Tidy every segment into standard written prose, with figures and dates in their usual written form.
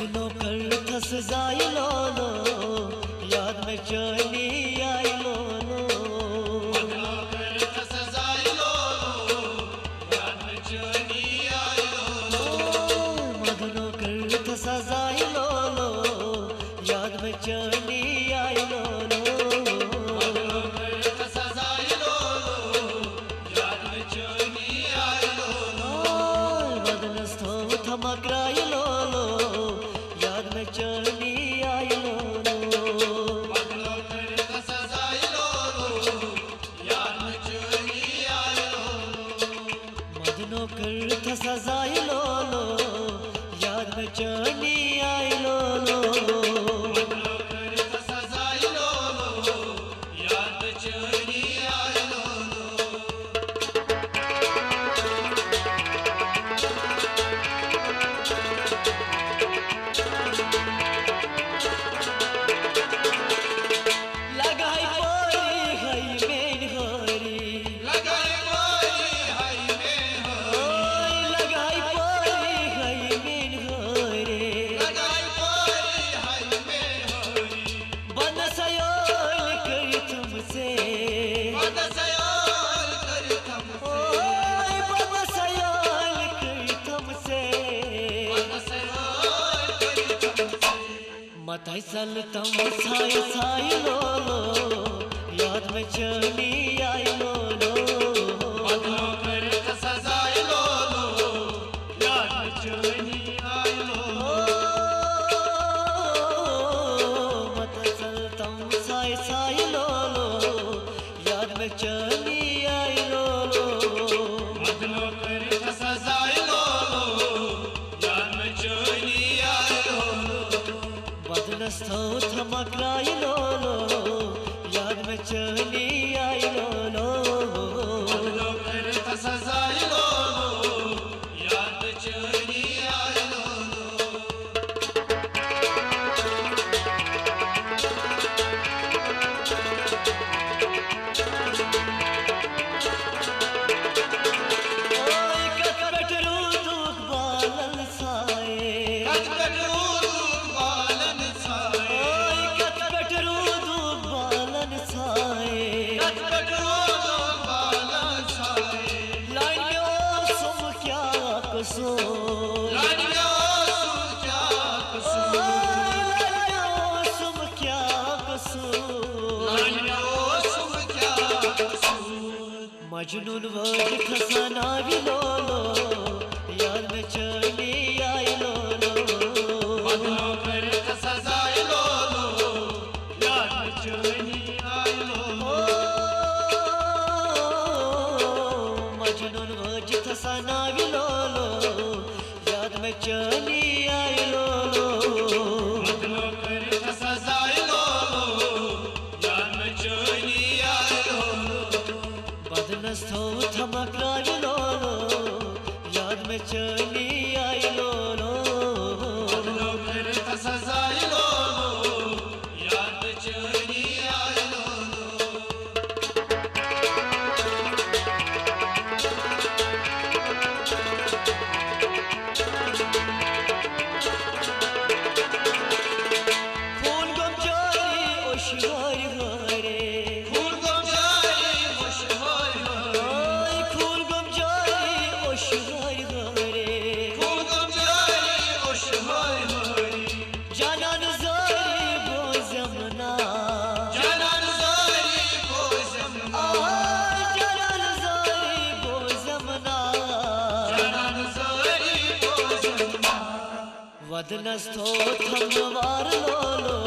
मदनों कर थस जाई लोलो, याद में चली आई लोलो। मदनों कर थस जाई लोलो, याद में चली आई लोलो। मदनों कर थस जाई लोलो, याद में चली आई लोलो। मदनों कर थस जाई लोलो, याद में चली आई लोलो। मदनस्थो थमकराई लोलो, याद में चली आई लोलो। मदनों कर थस जाई लोलो, याद में चली आई लोलो। मदनों कर थस जाई लोलो, याद में चली आई लोलो। मदनों कर थस जाई लोलो, याद में चली आई लोलो। लगाई पोरी हई मेन होरी, लगाई बोली हाय में हो, ओय लगाई पोरी हई मेन होरी। लगाई बोली हाय में होरी। बनसयोल कर तुमसे, बदसयोल कर तुमसे, ओय बनसयोल कर तुमसे। बदसयोल कर तुमसे। मताई सल तम साय साय लोलो, याद में चली आई लोलो। मदनों कर थस जाई लोलो, याद में चली आई लोलो। मताई सल तम साय साय लोलो, याद में चली आई लोलो। मदनों कर थस जाई लोलो, याद में चली आई लोलो। बदनस्थो थमकराई लोलो, याद में चली आई लोलो। मदनों कर थस जाई लोलो, याद में चली आई लोलो। ओय कटकट रूदुक बालन साए, कटकट रूदुक बालन छाए, ओय कटकट रूदुक बालन साए। कटकट रूदुक बालन छाए। लाइन में ओ सुम क्या कसूर, लाइन में आंसू क्या कसूर, लाइन में ओ सुम क्या कसूर। लाइन में आंसू क्या कसूर। मजनून वर्ग खसाना भी लोलो, याद में चली आई लोलो। मदनों कर थस जाई लोलो, याद में चली आई लोलो। मजनून वर्ग खसाना भी लोलो, याद में चली आई लोलो। मदनों कर थस जाई लोलो, याद में चली आई लोलो। बदनस्थो थमकराई लोलो, याद में चली आई लोलो। मदनों कर थस जाई लोलो, याद में चली आई लोलो। फूल गुम चोरी ओशोर हरे, फूल गुम जाई खुश होय होय। ओय फूल गुम चोरी ओशोर हरे। फूल गुम जाई खुश होय होय। जानन जोरी बो जमना, जनन जाई को जमना, ओय जानन जोरी बो जमना। जनन जाई को जमना। वदनस्थो थमवार लोलो,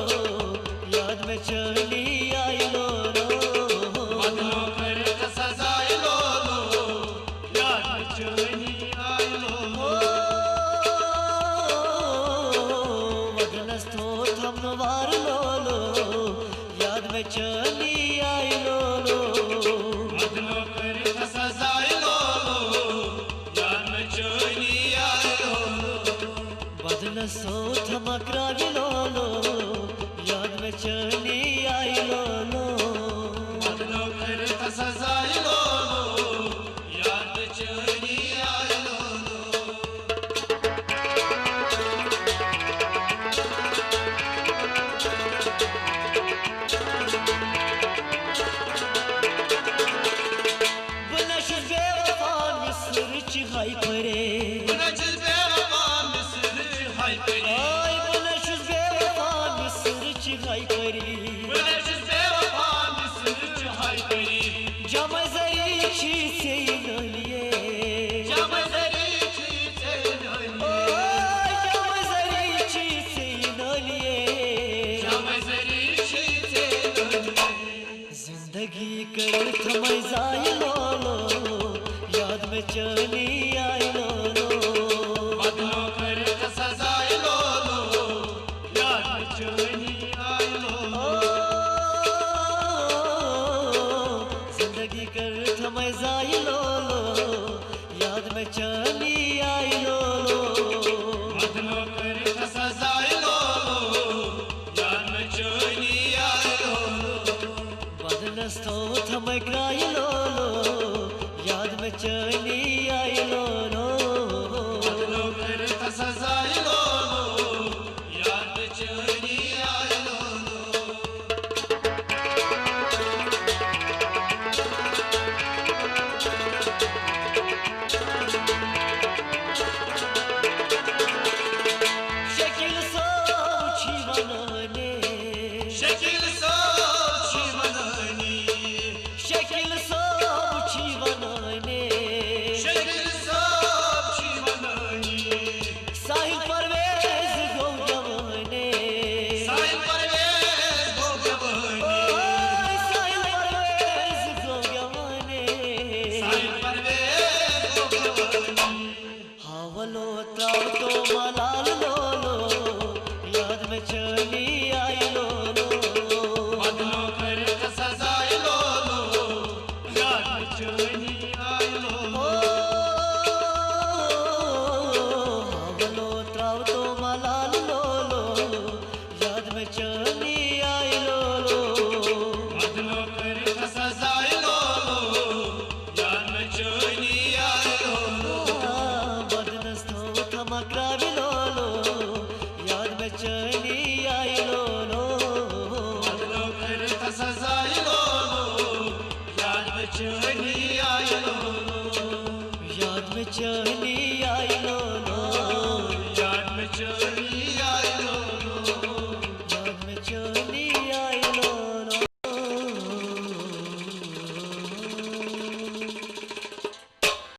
याद में चली आई लोलो। मदनों कर थस जाई लोलो, याद में चली आई लोलो। वदनस्थो थमवार लोलो, याद में चली आई लोलो। मदनों कर थस जाई लोलो, याद में चली आई लोलो। बदनस्थो थमकराई लोलो, याद में चली आई लोलो। मदनों कर थस जाई लोलो, याद में चली आई लोलो। हाय परे नचल बेवफा मिस्र हाय परी आय बनशुस बेवफा मिस्र हाय परी नचल बेवफा मिस्र हाय परी जमा जरी छी से नलिए जमा जरी छी से नलिए जमा जरी छी से नलिए जमा जरी छी से नलिए जिंदगी कर थमै जाय लोलो याद में चली आई लोलो बदलो कर सजाए लोलो याद में चली आई लोलो जिंदगी कर थमै जाय लोलो याद में चली आई लोलो बदलो कर सजाए लोलो याद में चली आई लोलो बदलस तो थमै क्राय लोलो याद में चली आई लोलो बदलो कर सजाए लोलो याद में चली आई लोलो शकील सोची बनाने शकील सोची बनानी शकील सोची बनाने शकील सोची बनानी साहिल परवेज गो जवाने साहिल परवेज गो जवानी ओय साहिल परवेज गो जवाने साहिल परवेज गो जवानी हावलो त्राव तो मलाल लोलो याद में चली आई लोलो बदलो कर सजाए लोलो याद में चली आई लोलो हावलो त्राव तो मलाल लोलो याद में चली आई लोलो बदलो कर सजाए लोलो याद में चली आई लोलो बदनस तो थमक्रावी लोलो याद में चली आई लोलो बदलो कर सजाए लोलो याद में चली आई लोलो याद में चली आई लोलो याद में चली